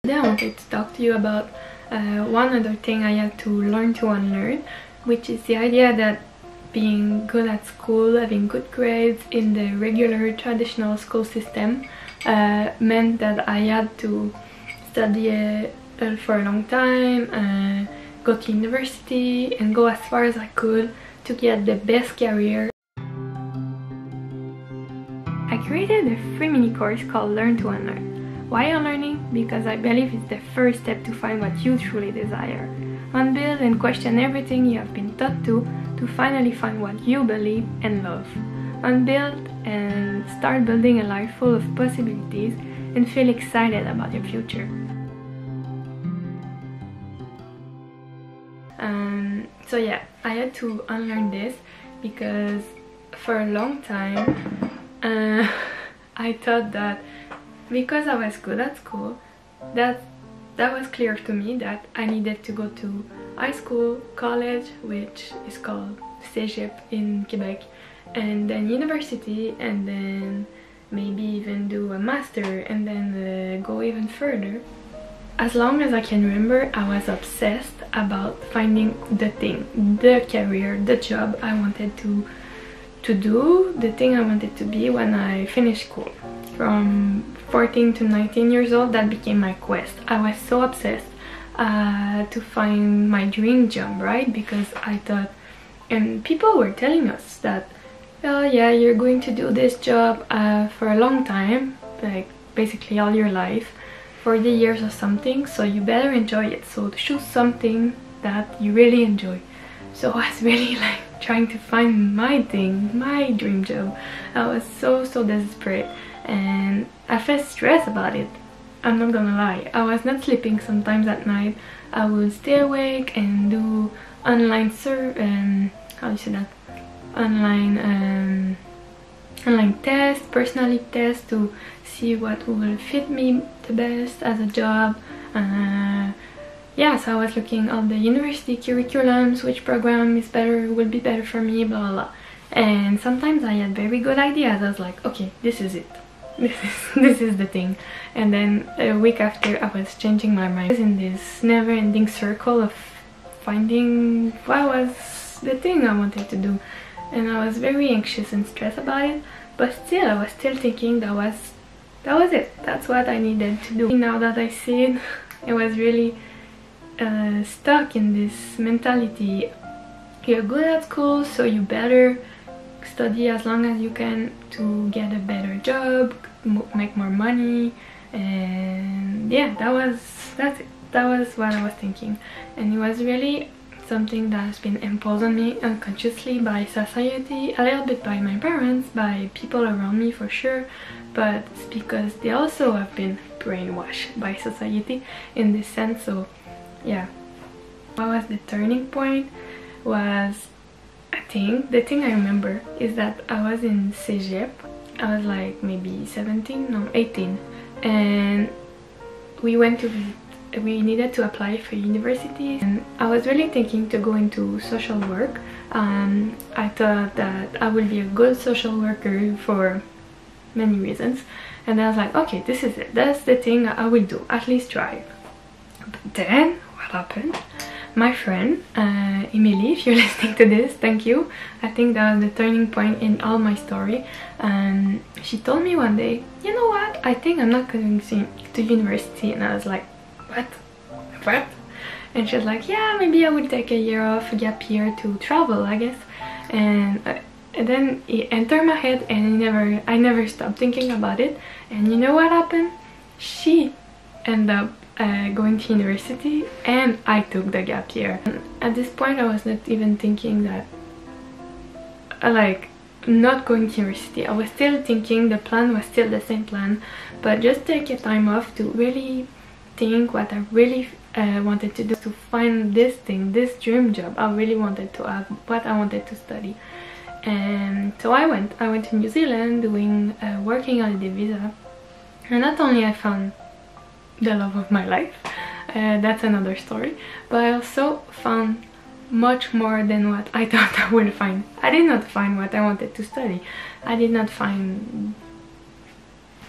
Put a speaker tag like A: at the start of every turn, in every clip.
A: Today I wanted to talk to you about one other thing I had to learn to unlearn, which is the idea that being good at school, having good grades in the regular traditional school system meant that I had to study for a long time, go to university and go as far as I could to get the best career. I created a free mini course called Learn to Unlearn. Why unlearning? Because I believe it's the first step to find what you truly desire. Unbuild and question everything you have been taught to finally find what you believe and love. Unbuild and start building a life full of possibilities and feel excited about your future. So yeah, I had to unlearn this because for a long time I thought that because I was good at school, that was clear to me that I needed to go to high school, college, which is called Cégep in Quebec, and then university, and then maybe even do a master, and then go even further. As long as I can remember, I was obsessed about finding the thing, the career, the job I wanted to do, the thing I wanted to be when I finished school. From 14 to 19 years old, that became my quest. I was so obsessed to find my dream job, right? Because I thought, and people were telling us that, oh yeah, you're going to do this job for a long time, like basically all your life, 40 years or something, so you better enjoy it. So choose something that you really enjoy. So I was really like trying to find my thing, my dream job. I was so desperate and I felt stressed about it. I'm not gonna lie, I was not sleeping sometimes at night. I would stay awake and do online how do you say that? Online tests, personality tests to see what will fit me the best as a job. Yeah, so I was looking at the university curriculums, which program is better, will be better for me, blah blah blah. And sometimes I had very good ideas. I was like, okay, this is it. This is the thing. And then a week after, I was changing my mind. I was in this never-ending circle of finding what was the thing I wanted to do. And I was very anxious and stressed about it. But still, I was still thinking that was it. That's what I needed to do. Now that I see it, I was really stuck in this mentality. You're good at school, so you better study as long as you can to get a better job, make more money, and yeah, that's it. That was what I was thinking, and it was really something that has been imposed on me unconsciously by society, a little bit by my parents, by people around me for sure, but it's because they also have been brainwashed by society in this sense. So yeah, what was the turning point was, I think, the thing I remember is that I was in Cégep. I was like maybe 17, no 18, and we needed to apply for university, and I was really thinking to go into social work. I thought that I would be a good social worker for many reasons, and I was like, okay, this is it, that's the thing I will do, at least try. But then what happened? My friend Emily, if you're listening to this, thank you. I think that was the turning point in all my story. She told me one day, you know what, I think I'm not going to university. And I was like, what? And she was like, yeah, maybe I will take a year off, a gap year to travel, I guess. And then it entered my head, and I never stopped thinking about it. And you know what happened? She ended up going to university, and I took the gap year. At this point, I was not even thinking that like not going to university. I was still thinking the plan was still the same plan, but just take a time off to really think what I really wanted to do, to find this thing, this dream job I really wanted to have, what I wanted to study. And so I went to New Zealand doing working holiday visa, and not only I found the love of my life, that's another story, but I also found much more than what I thought I would find. I did not find what I wanted to study. I did not find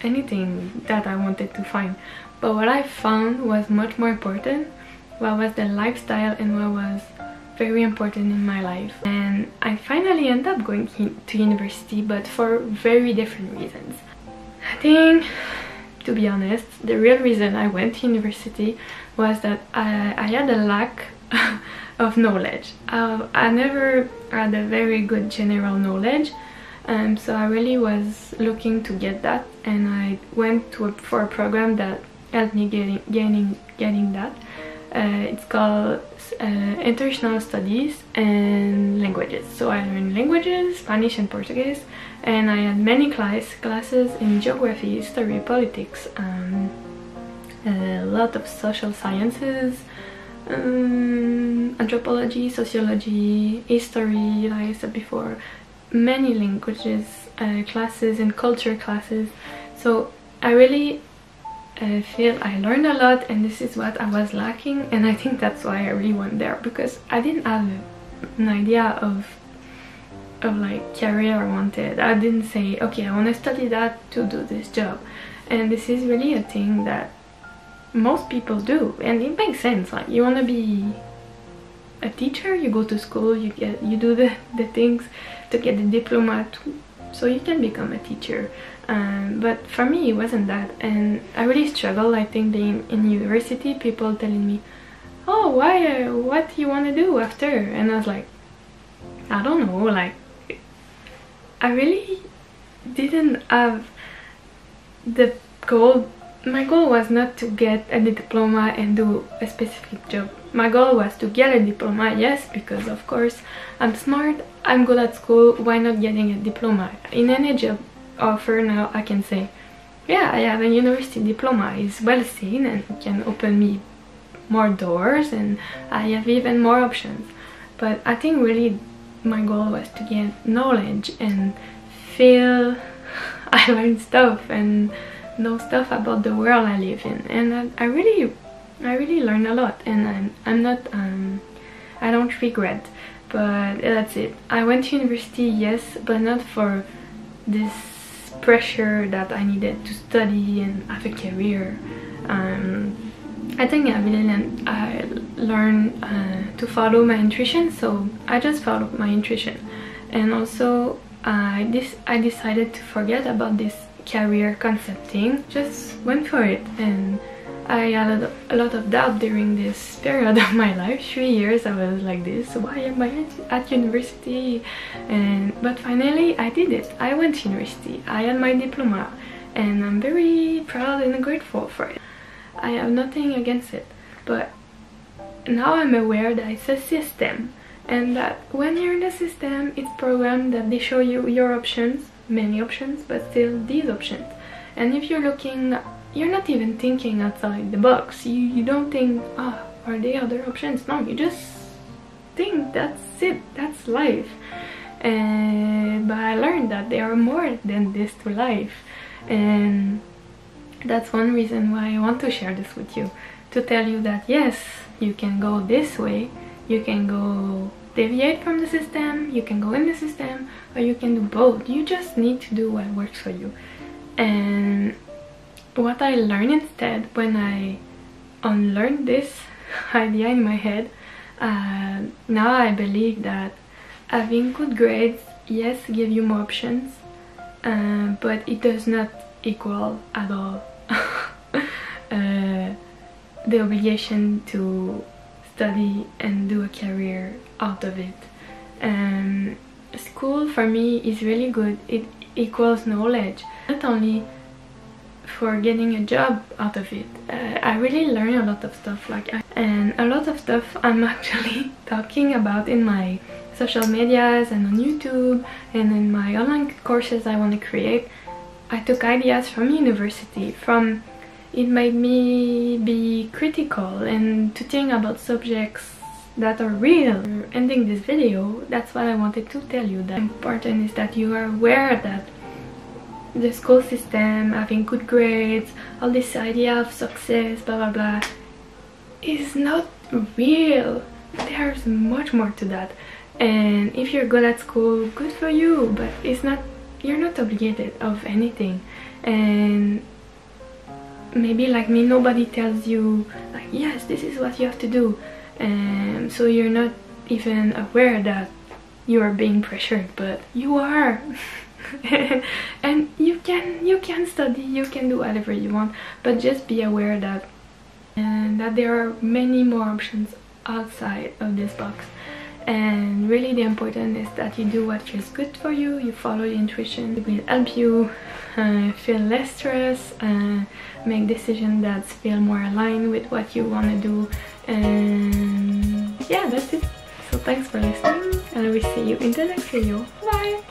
A: anything that I wanted to find, but what I found was much more important, what was the lifestyle and what was very important in my life. And I finally ended up going to university, but for very different reasons. I think, to be honest, the real reason I went to university was that I had a lack of knowledge. I never had a very good general knowledge, so I really was looking to get that, and I went for a program that helped me getting that. It's called International Studies and Languages. So I learned languages, Spanish and Portuguese, and I had many classes in geography, history, politics, a lot of social sciences, anthropology, sociology, history, like I said before, many languages classes and culture classes. So I really feel I learned a lot, and this is what I was lacking, and I think that's why I really went there, because I didn't have an idea of like career I wanted. I didn't say, okay, I want to study that to do this job, and this is really a thing that most people do, and it makes sense. Like, you want to be a teacher, you go to school, you do the things to get the diploma so you can become a teacher. But for me it wasn't that, and I really struggled. I think being in university, people telling me, oh, why what do you want to do after? And I was like, I don't know. Like, I really didn't have the goal. My goal was not to get a diploma and do a specific job. My goal was to get a diploma, yes, because of course I'm smart, I'm good at school, why not getting a diploma? In any job offer now I can say, yeah, I have a university diploma, it's well seen and it can open me more doors and I have even more options. But I think really my goal was to get knowledge and feel I learned stuff and know stuff about the world I live in, and I really learned a lot, and I'm not I don't regret. But that's it. I went to university, yes, but not for this pressure that I needed to study and have a career. I think I really learned to follow my intuition, so I just followed my intuition. And also I decided to forget about this career concept thing, just went for it. And I had a lot of doubt during this period of my life. 3 years I was like this, why am I at university? But finally I did it. I went to university, I had my diploma, and I'm very proud and grateful for it. I have nothing against it, but now I'm aware that it's a system, and that when you're in the system, it's programmed that they show you your options, many options, but still these options. And if you're looking, you're not even thinking outside the box. You don't think, ah, oh, are there other options? No, you just think that's it, that's life. But I learned that there are more than this to life, and that's one reason why I want to share this with you, to tell you that yes, you can go this way, you can go deviate from the system, you can go in the system, or you can do both. You just need to do what works for you. And what I learned instead, when I unlearned this idea in my head, now I believe that having good grades, yes, give you more options, but it does not equal at all the obligation to study and do a career out of it. School for me is really good. It equals knowledge, not only for getting a job out of it. I really learn a lot of stuff, and a lot of stuff I'm actually talking about in my social medias and on YouTube and in my online courses I want to create. I took ideas from university. It made me be critical and to think about subjects that are real. Ending this video, that's what I wanted to tell you. That important is that you are aware that the school system, having good grades, all this idea of success, blah blah blah, is not real. There's much more to that. And if you're good at school, good for you, but it's not, you're not obligated of anything. And maybe like me, nobody tells you like, yes, this is what you have to do, and so you're not even aware that you are being pressured, but you are. And you can study, you can do whatever you want, but just be aware that there are many more options outside of this box. And really the important is that you do what is good for you, you follow your intuition. It will help you feel less stress, make decisions that feel more aligned with what you want to do. And yeah, that's it. So thanks for listening, and I will see you in the next video. Bye!